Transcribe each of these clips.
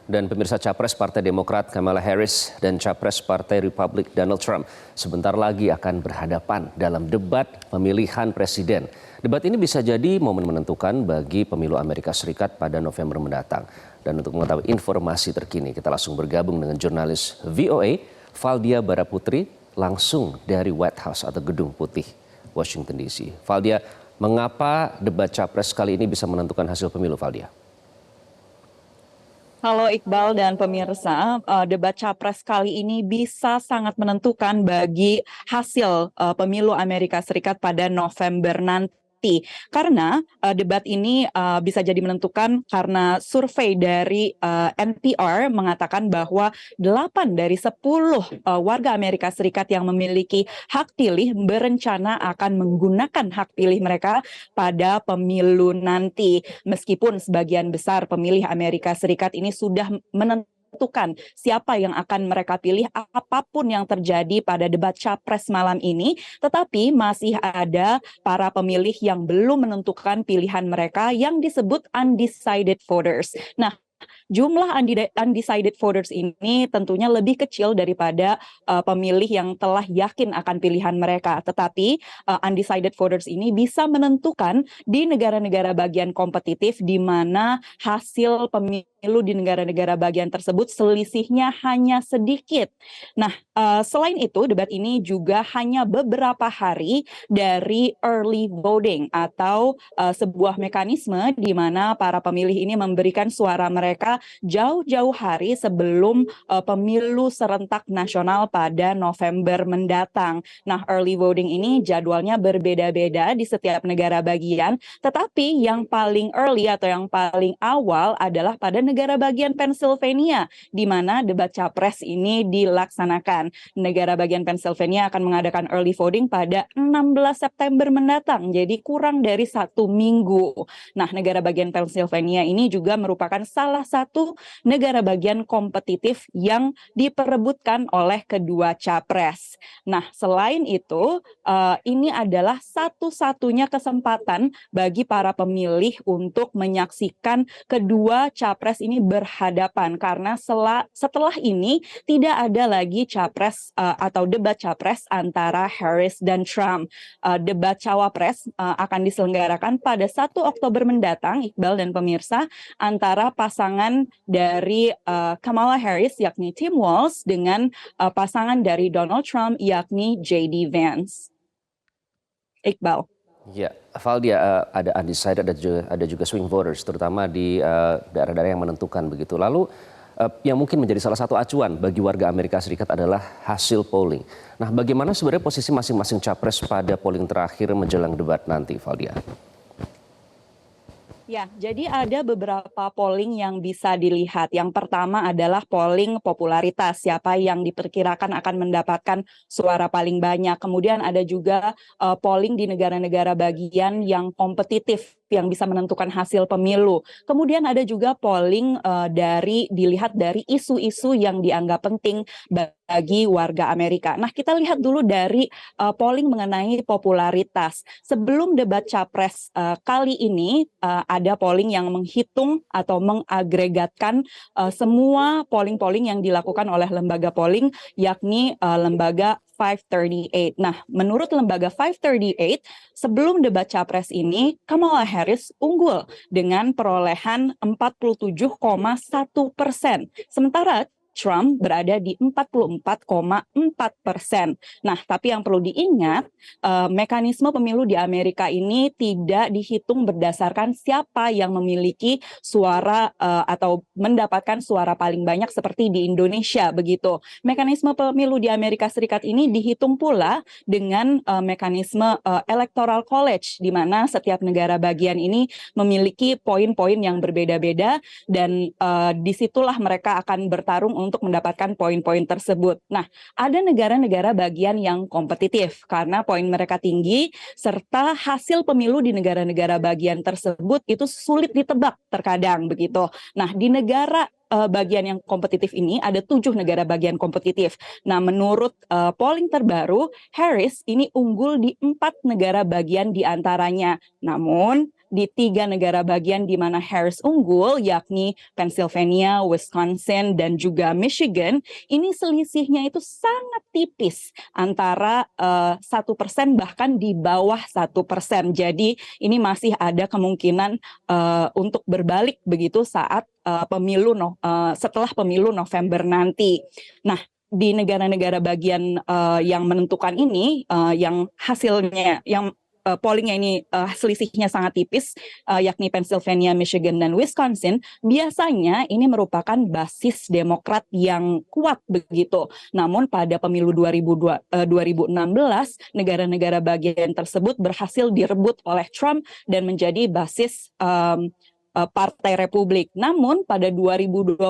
Dan pemirsa, Capres Partai Demokrat Kamala Harris dan Capres Partai Republik Donald Trump sebentar lagi akan berhadapan dalam debat pemilihan presiden. Debat ini bisa jadi momen menentukan bagi pemilu Amerika Serikat pada November mendatang. Dan untuk mengetahui informasi terkini, kita langsung bergabung dengan jurnalis VOA Valdia Baraputri langsung dari White House atau Gedung Putih, Washington DC. Valdia, mengapa debat Capres kali ini bisa menentukan hasil pemilu, Valdia? Halo Iqbal dan pemirsa, debat Capres kali ini bisa sangat menentukan bagi hasil pemilu Amerika Serikat pada November nanti. Karena debat ini bisa jadi menentukan karena survei dari NPR mengatakan bahwa 8 dari 10 warga Amerika Serikat yang memiliki hak pilih berencana akan menggunakan hak pilih mereka pada pemilu nanti. Meskipun sebagian besar pemilih Amerika Serikat ini sudah menentukan siapa yang akan mereka pilih apapun yang terjadi pada debat Capres malam ini, tetapi masih ada para pemilih yang belum menentukan pilihan mereka yang disebut undecided voters. Nah, jumlah undecided voters ini tentunya lebih kecil daripada pemilih yang telah yakin akan pilihan mereka. Tetapi undecided voters ini bisa menentukan di negara-negara bagian kompetitif di mana hasil pemilu di negara-negara bagian tersebut selisihnya hanya sedikit. Nah, selain itu debat ini juga hanya beberapa hari dari early voting atau sebuah mekanisme di mana para pemilih ini memberikan suara mereka jauh-jauh hari sebelum pemilu serentak nasional pada November mendatang. Nah, early voting ini jadwalnya berbeda-beda di setiap negara bagian, tetapi yang paling early atau yang paling awal adalah pada negara bagian Pennsylvania, di mana debat Capres ini dilaksanakan. Negara bagian Pennsylvania akan mengadakan early voting pada 16 September mendatang, jadi kurang dari 1 minggu. Nah, negara bagian Pennsylvania ini juga merupakan salah satu negara bagian kompetitif yang diperebutkan oleh kedua capres. Nah, selain itu, ini adalah satu-satunya kesempatan bagi para pemilih untuk menyaksikan kedua capres ini berhadapan, karena setelah ini tidak ada lagi capres atau debat capres antara Harris dan Trump. Debat cawapres akan diselenggarakan pada 1 Oktober mendatang, Iqbal dan pemirsa, antara pasangan dari Kamala Harris yakni Tim Walz dengan pasangan dari Donald Trump yakni JD Vance. Iqbal. Ya, Valdia, ada undecided, ada juga swing voters, terutama di daerah-daerah yang menentukan begitu. Lalu yang mungkin menjadi salah satu acuan bagi warga Amerika Serikat adalah hasil polling. Nah, bagaimana sebenarnya posisi masing-masing capres pada polling terakhir menjelang debat nanti, Valdia? Ya, jadi ada beberapa polling yang bisa dilihat. Yang pertama adalah polling popularitas, siapa yang diperkirakan akan mendapatkan suara paling banyak. Kemudian ada juga polling di negara-negara bagian yang kompetitif, yang bisa menentukan hasil pemilu. Kemudian ada juga polling dilihat dari isu-isu yang dianggap penting bagi warga Amerika. Nah, kita lihat dulu dari polling mengenai popularitas. Sebelum debat Capres kali ini, ada polling yang menghitung atau mengagregatkan semua polling-polling yang dilakukan oleh lembaga polling, yakni lembaga 538. Nah, menurut lembaga 538, sebelum debat Capres ini, Kamala Harris unggul dengan perolehan 47,1%. Sementara Trump berada di 44,4%. Nah, tapi yang perlu diingat, mekanisme pemilu di Amerika ini tidak dihitung berdasarkan siapa yang memiliki suara atau mendapatkan suara paling banyak seperti di Indonesia, begitu. Mekanisme pemilu di Amerika Serikat ini dihitung pula dengan mekanisme Electoral College, di mana setiap negara bagian ini memiliki poin-poin yang berbeda-beda, dan disitulah mereka akan bertarung untuk mendapatkan poin-poin tersebut. Nah, ada negara-negara bagian yang kompetitif karena poin mereka tinggi, serta hasil pemilu di negara-negara bagian tersebut itu sulit ditebak terkadang, begitu. Nah, di negara bagian yang kompetitif ini ada 7 negara bagian kompetitif. Nah, menurut polling terbaru, Harris ini unggul di 4 negara bagian di antaranya. Namun di 3 negara bagian di mana Harris unggul, yakni Pennsylvania, Wisconsin, dan juga Michigan. Ini selisihnya itu sangat tipis antara 1% bahkan di bawah 1%. Jadi ini masih ada kemungkinan untuk berbalik begitu saat setelah pemilu November nanti. Nah, di negara-negara bagian yang menentukan ini, yang hasilnya, yang pollingnya ini selisihnya sangat tipis, yakni Pennsylvania, Michigan, dan Wisconsin, biasanya ini merupakan basis Demokrat yang kuat begitu. Namun pada pemilu 2016, negara-negara bagian tersebut berhasil direbut oleh Trump dan menjadi basis Partai Republik. Namun pada 2020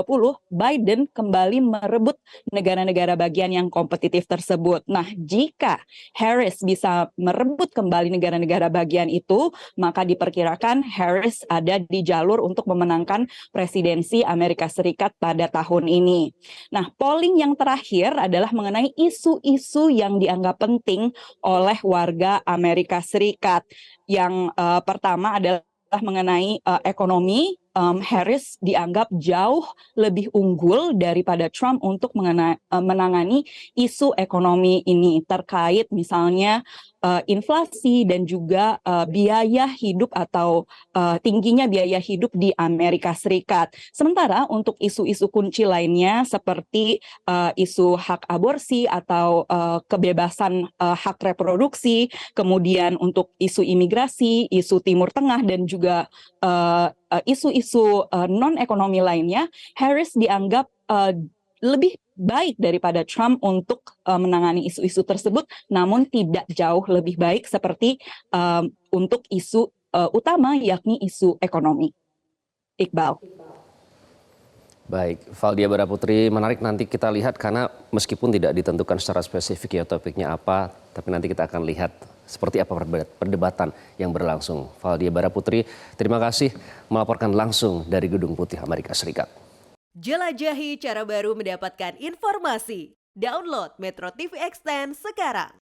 Biden kembali merebut negara-negara bagian yang kompetitif tersebut. Nah, jika Harris bisa merebut kembali negara-negara bagian itu, maka diperkirakan Harris ada di jalur untuk memenangkan presidensi Amerika Serikat pada tahun ini. Nah, polling yang terakhir adalah mengenai isu-isu yang dianggap penting oleh warga Amerika Serikat. Yang pertama adalah mengenai ekonomi. Harris dianggap jauh lebih unggul daripada Trump untuk menangani isu ekonomi ini, terkait misalnya inflasi dan juga biaya hidup atau tingginya biaya hidup di Amerika Serikat. Sementara untuk isu-isu kunci lainnya seperti isu hak aborsi atau kebebasan hak reproduksi, kemudian untuk isu imigrasi, isu Timur Tengah, dan juga isu-isu non-ekonomi lainnya, Harris dianggap lebih baik daripada Trump untuk menangani isu-isu tersebut, namun tidak jauh lebih baik seperti untuk isu utama, yakni isu ekonomi. Iqbal. Baik, Valdia Baraputri, menarik nanti kita lihat karena meskipun tidak ditentukan secara spesifik ya topiknya apa, tapi nanti kita akan lihat seperti apa perdebatan yang berlangsung. Valdia Baraputri, terima kasih melaporkan langsung dari Gedung Putih Amerika Serikat. Jelajahi cara baru mendapatkan informasi. Download Metro TV Extend sekarang.